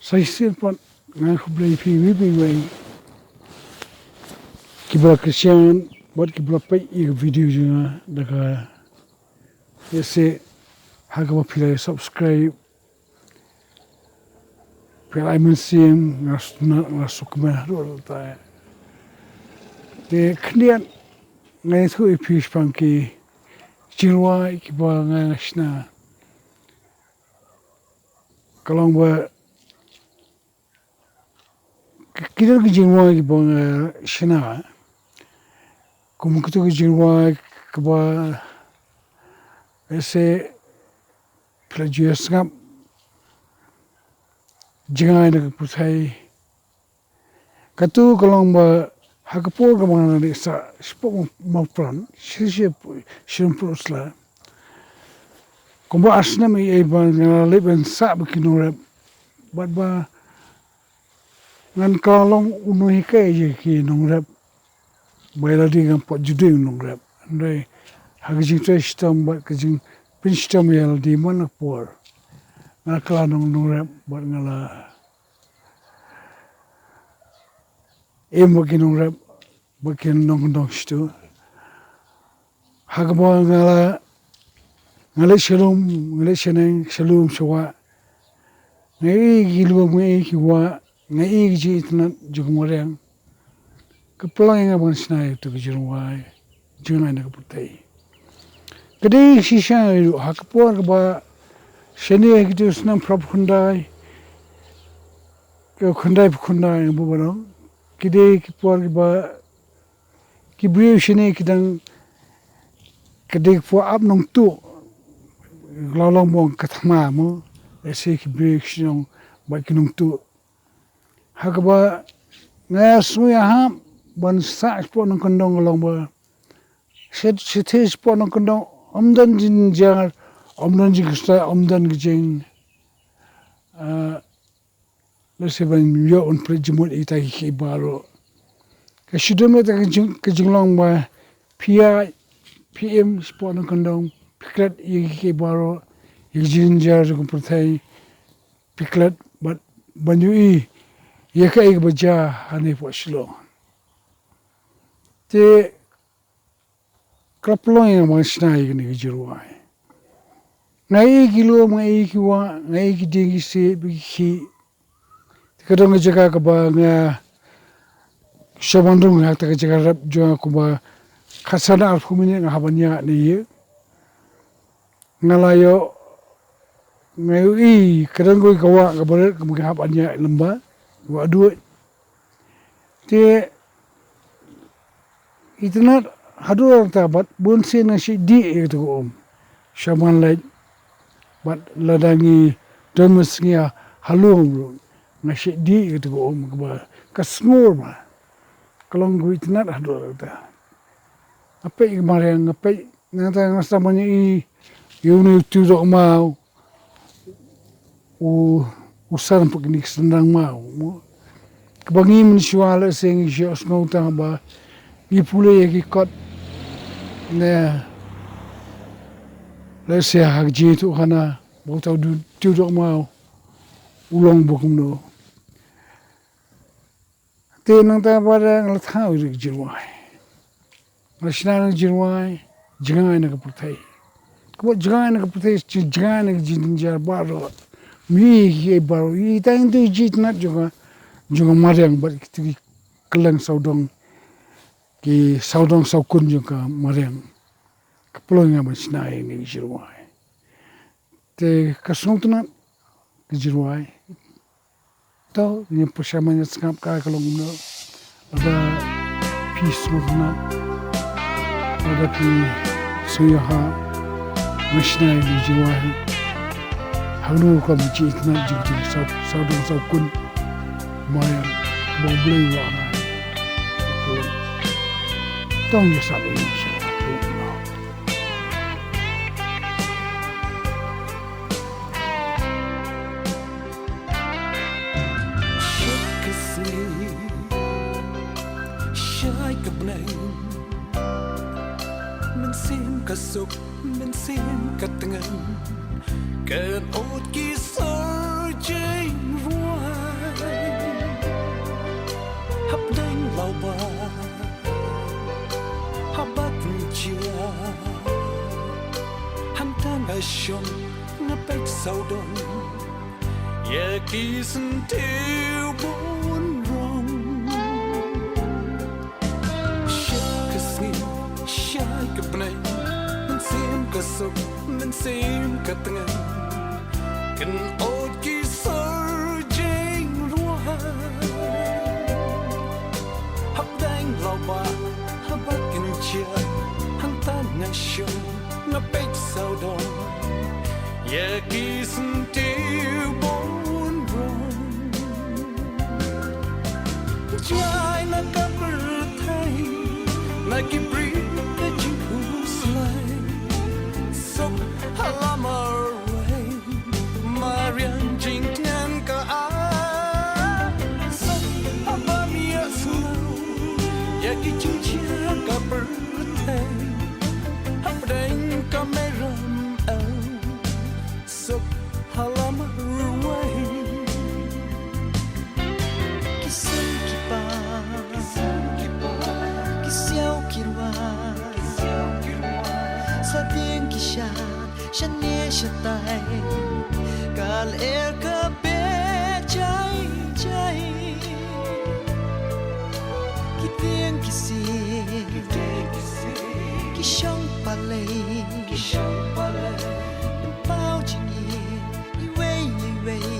Saya pun ngan beli film kibla Kristian buat kibla peit video juga daga ese hagaba pilih subscribe pilih Mynsiem ngasuk mana dulu ta de kemudian ngai tu ipis pangki jingrwai kibla ngasna kalau buat kita jingrwai kibla shna kumkutu jingrwai kibla ese pelajar sengap Jngai Na Ka Pyrthei katu kalau hagapur kemana ni sa sepok maupran siap sympusla kumba asna mi iban leben sa bikinore ba ngan kalong unuhi kai je ki nongrap baila di ngam pot jude nongrap ndai hagajing system ba kajing pin system yal di mana por ngakala nongrap buat ngala bakin bakin nong stu hagaba ngala shalom shalom shawa ngai gilu ngai kiwa ngai jitngen jugmoreng kepelai ngabang snai tu jingrwai Jngai Na Ka Pyrthei kadai sisa hakapor ba shani gitu snam prab khundai ke khundai bubano kidai kipor ba ki briew shani kidang kadai po ap nong tu lalong bong kathma mo ese ki briew shong ba kinong tu hagaba ngas ya ha ban sa po nong kondong long ba sithes po nong kondong omdan jingjynjia omdan jingkhuslai omdan gijing lese ban yo on prejimut ita ki baro ka shidome ta ka jinglong ba PM po nong kondong piklet ki baro jingjynjia Ka Pyrthei piklet but banyu yaka ik baja hani po shlo te kraplo yang masnai ni jingrwai ngai kilo ngai kiwa ngai dieng se biki kadang jaga ka ba nga sawdong ha ta jaga rap jo ko ba khasana alfumini nga habanya ni ngalayo ngai kadang ko kawa ka ber ka habanya lamba wa duit te itna hadur ta bat bunsin na si di itu shaman lai bat ladangi domusnya halung na si di itu ba kasngur ma kalong gu itna hadur ta apa ik Mariang apa ngata ngasamanya yunu tu dok mau usaran pagnik sendang mau kebangi mensuala sing iohsngew ta ba ipule ki kot ne lese hagji tu kana botau tu dok mau ulong bokum no te nang ta pada ngal thau ri jingrwai ngasna jingrwai Jngai Na Ka Pyrthei ko Jngai Na Ka Pyrthei Jngai Na jingjynjia baro mi ki baro I tang tu jitnat juga Mariang bat ki kelang sawdong ki sawdong sawkun juga Mariang kepelong nga masnai ni jingrwai te kasong tuna jingrwai to ni persamanya sengap ka kalong no ada peace movement ada ki suyaha masnai ni jingrwai hanu ko jitna jingjynjia sawdong sawkun Mariang mau beli Rana tong ya sabi siya Shai ka bneng Mynsiem ka suk Mynsiem ka tngen Kan ot ki sar jingrwai sawdong syntiew rong Shai ka bneng Mynsiem ka suk Mynsiem ka tngen Kan ot ki sar jingrwai Hapdeng lawbah haba kynjah Hangta shong peit sawdong syntiew rong Jngai Na Ka Pyrthei briew jingkhuslai hala marwei Mariang jingtngen ka haba jingjynjia ka Pyrthei Hapdeng ka ramew hala marwei siaw sa dieng shad shad kal ka jai ki dieng ki shong bao wei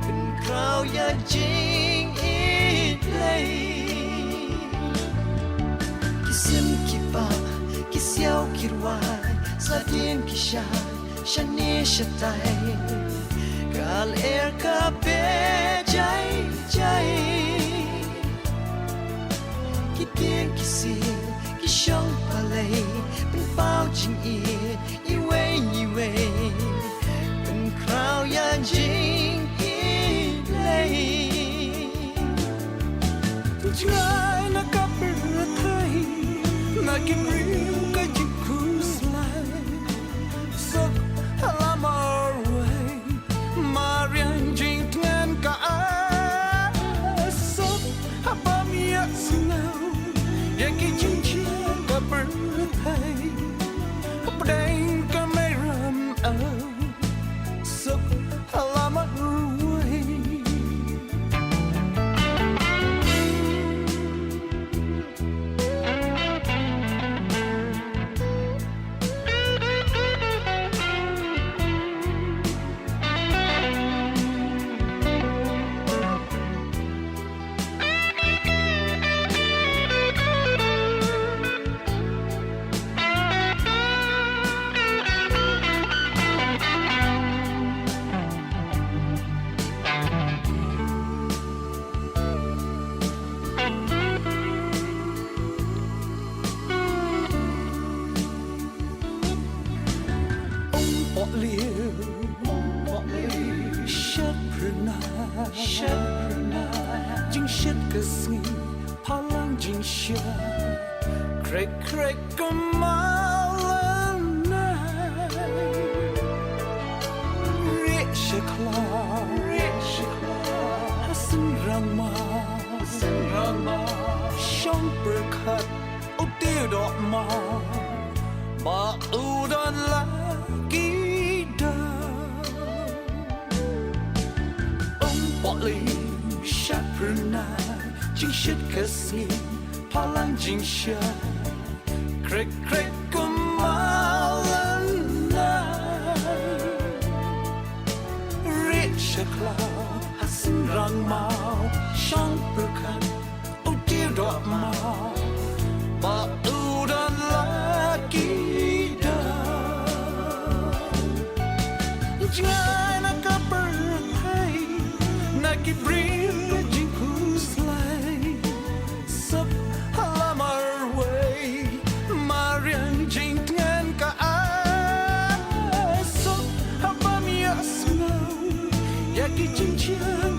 kan krau ya jingjynjia siaw rwai sa dieng shad kal ka jai ki dieng ki shong bao wei kan krau ya jingjynjia Jngai Na Ka Pyrthei briew jingkhuslai hala marwei Mariang jingtngen ka haba jingjynjia ka Pyrthei Hapdeng ka ramew hala marwei shad jing shad ka sngi palang jing shia krek ka malana shakla hasan rama shong berkat utiu dok ma udan lagi shad jing shad ka sngi palang jing shia krek ka malana shakla hasan rama shong berkat utiu dok ma udan lagi Jngai Na Ka Pyrthei briew jingkhuslai hala marwei Mariang jingtngen ka haba jingjynjia